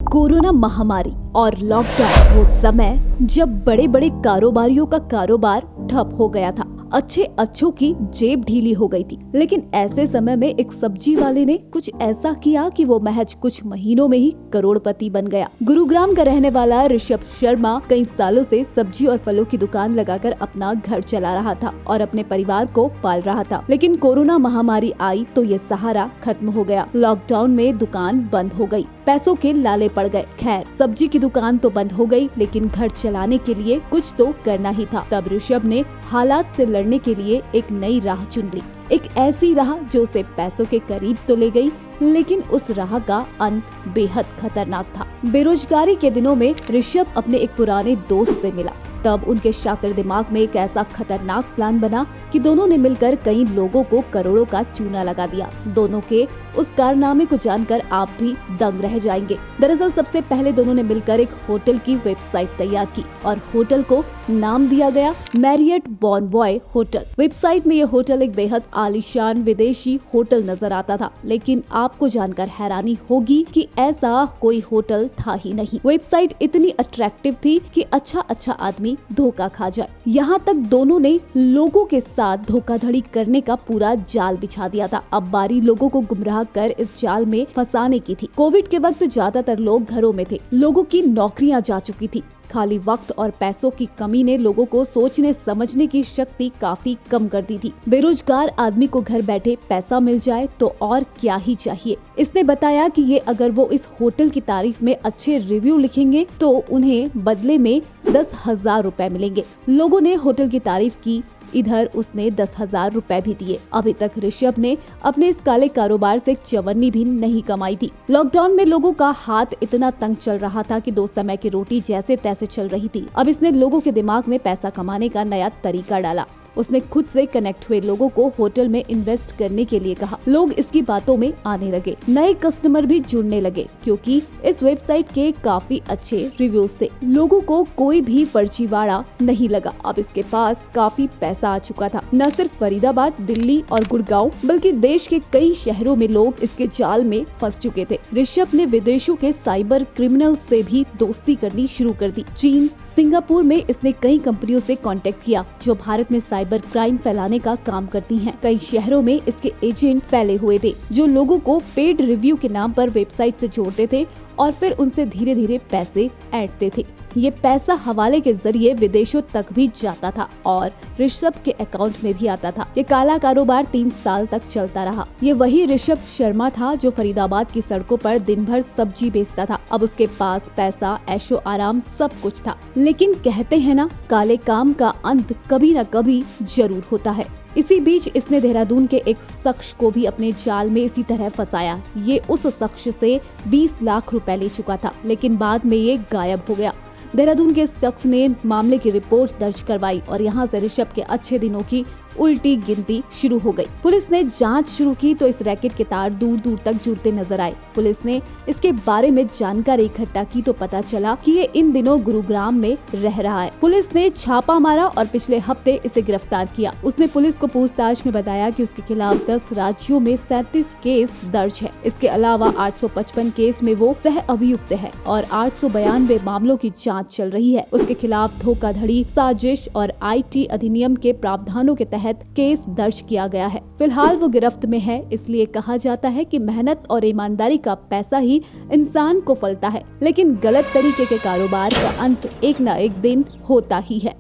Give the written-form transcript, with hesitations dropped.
Corona महामारी और lockdown वो समय जब बड़े बड़े कारोबारियों का कारोबार ठप हो गया था। अच्छों की जेब ढीली हो गई थी। लेकिन ऐसे समय में एक सब्जी वाले ने कुछ ऐसा किया कि वो महज कुछ महीनों में ही करोड़पति बन गया। गुरुग्राम का रहने वाला ऋषभ शर्मा कई सालों से सब्जी और फलों की दुकान लगाकर अपना घर चला रहा था और अपने परिवार को पाल रहा था। लेकिन कोरोना महामारी आई तो ये सहारा खत्म हो गया। लॉकडाउन में दुकान बंद हो गई, पैसों के लाले पड़ गए। खैर, सब्जी की दुकान तो बंद हो गई, लेकिन घर चलाने के लिए कुछ तो करना ही था। तब ऋषभ ने हालात से लड़ने के लिए एक नई राह चुन ली। एक ऐसी राह जो उसे पैसों के करीब तो ले गई, लेकिन उस राह का अंत बेहद खतरनाक था। बेरोजगारी के दिनों में ऋषभ अपने एक पुराने दोस्त से मिला। तब उनके शातिर दिमाग में एक ऐसा खतरनाक प्लान बना कि दोनों ने मिलकर कई लोगों को करोड़ों का चूना लगा दिया। दोनों के उस कारनामे को जानकर आप भी दंग रह जाएंगे। दरअसल सबसे पहले दोनों ने मिलकर एक होटल की वेबसाइट तैयार की और होटल को नाम दिया गया मैरियट बॉनवॉय होटल। वेबसाइट में ये होटल एक बेहद आलीशान विदेशी होटल नजर आता था, लेकिन आपको जानकर हैरानी होगी कि ऐसा कोई होटल था ही नहीं। वेबसाइट इतनी अट्रैक्टिव थी कि अच्छा आदमी धोखा खा जाए। यहाँ तक दोनों ने लोगों के साथ धोखाधड़ी करने का पूरा जाल बिछा दिया था। अब बारी लोगों को गुमराह कर इस जाल में फंसाने की थी। कोविड के वक्त ज्यादातर लोग घरों में थे, लोगों की नौकरियां जा चुकी थी। खाली वक्त और पैसों की कमी ने लोगों को सोचने समझने की शक्ति काफी कम कर दी थी। बेरोजगार आदमी को घर बैठे पैसा मिल जाए तो और क्या ही चाहिए। इसने बताया कि ये अगर वो इस होटल की तारीफ में अच्छे रिव्यू लिखेंगे तो उन्हें बदले में 10,000 रुपए मिलेंगे। लोगों ने होटल की तारीफ की, इधर उसने 10,000 रुपए भी दिए। अभी तक ऋषभ ने अपने इस काले कारोबार से चवन्नी भी नहीं कमाई थी। लॉकडाउन में लोगों का हाथ इतना तंग चल रहा था कि 2 समय की रोटी जैसे तैसे चल रही थी। अब इसने लोगों के दिमाग में पैसा कमाने का नया तरीका डाला। उसने खुद से कनेक्ट हुए लोगों को होटल में इन्वेस्ट करने के लिए कहा। लोग इसकी बातों में आने लगे, नए कस्टमर भी जुड़ने लगे क्योंकि इस वेबसाइट के काफी अच्छे रिव्यूज थे। लोगों को कोई भी फर्जीवाड़ा नहीं लगा। अब इसके पास काफी पैसा आ चुका था। न सिर्फ फरीदाबाद, दिल्ली और गुड़गांव बल्कि देश के कई शहरों में लोग इसके जाल में फंस चुके थे। ऋषभ ने विदेशों के साइबर क्रिमिनल से भी दोस्ती करनी शुरू कर दी। चीन, सिंगापुर में इसने कई कंपनियों से कांटेक्ट किया जो भारत में साइबर क्राइम फैलाने का काम करती हैं। कई शहरों में इसके एजेंट फैले हुए थे जो लोगों को पेड रिव्यू के नाम पर वेबसाइट से जोड़ते थे और फिर उनसे धीरे धीरे पैसे ऐंठते थे। ये पैसा हवाले के जरिए विदेशों तक भी जाता था और ऋषभ के अकाउंट में भी आता था। ये काला कारोबार 3 साल तक चलता रहा। ये वही ऋषभ शर्मा था जो फरीदाबाद की सड़कों पर दिन भर सब्जी बेचता था। अब उसके पास पैसा, ऐशो आराम सब कुछ था, लेकिन कहते हैं ना, काले काम का अंत कभी न कभी जरूर होता है। इसी बीच इसने देहरादून के एक शख्स को भी अपने जाल में इसी तरह फंसाया। ये उस शख्स से 20 लाख रुपए ले चुका था, लेकिन बाद में ये गायब हो गया। देहरादून के शख्स ने मामले की रिपोर्ट दर्ज करवाई और यहाँ से ऋषभ के अच्छे दिनों की उल्टी गिनती शुरू हो गई। पुलिस ने जांच शुरू की तो इस रैकेट के तार दूर दूर तक जुड़ते नजर आए। पुलिस ने इसके बारे में जानकारी इकट्ठा की तो पता चला कि ये इन दिनों गुरुग्राम में रह रहा है। पुलिस ने छापा मारा और पिछले हफ्ते इसे गिरफ्तार किया। उसने पुलिस को पूछताछ में बताया कि उसके खिलाफ 10 राज्यों में 37 केस दर्ज है। इसके अलावा 855 केस में वो सह अभियुक्त है और 892 मामलों की जाँच चल रही है। उसके खिलाफ धोखाधड़ी, साजिश और IT अधिनियम के प्रावधानों के तहत केस दर्ज किया गया है। फिलहाल वो गिरफ्त में है। इसलिए कहा जाता है कि मेहनत और ईमानदारी का पैसा ही इंसान को फलता है, लेकिन गलत तरीके के कारोबार का अंत एक न एक दिन होता ही है।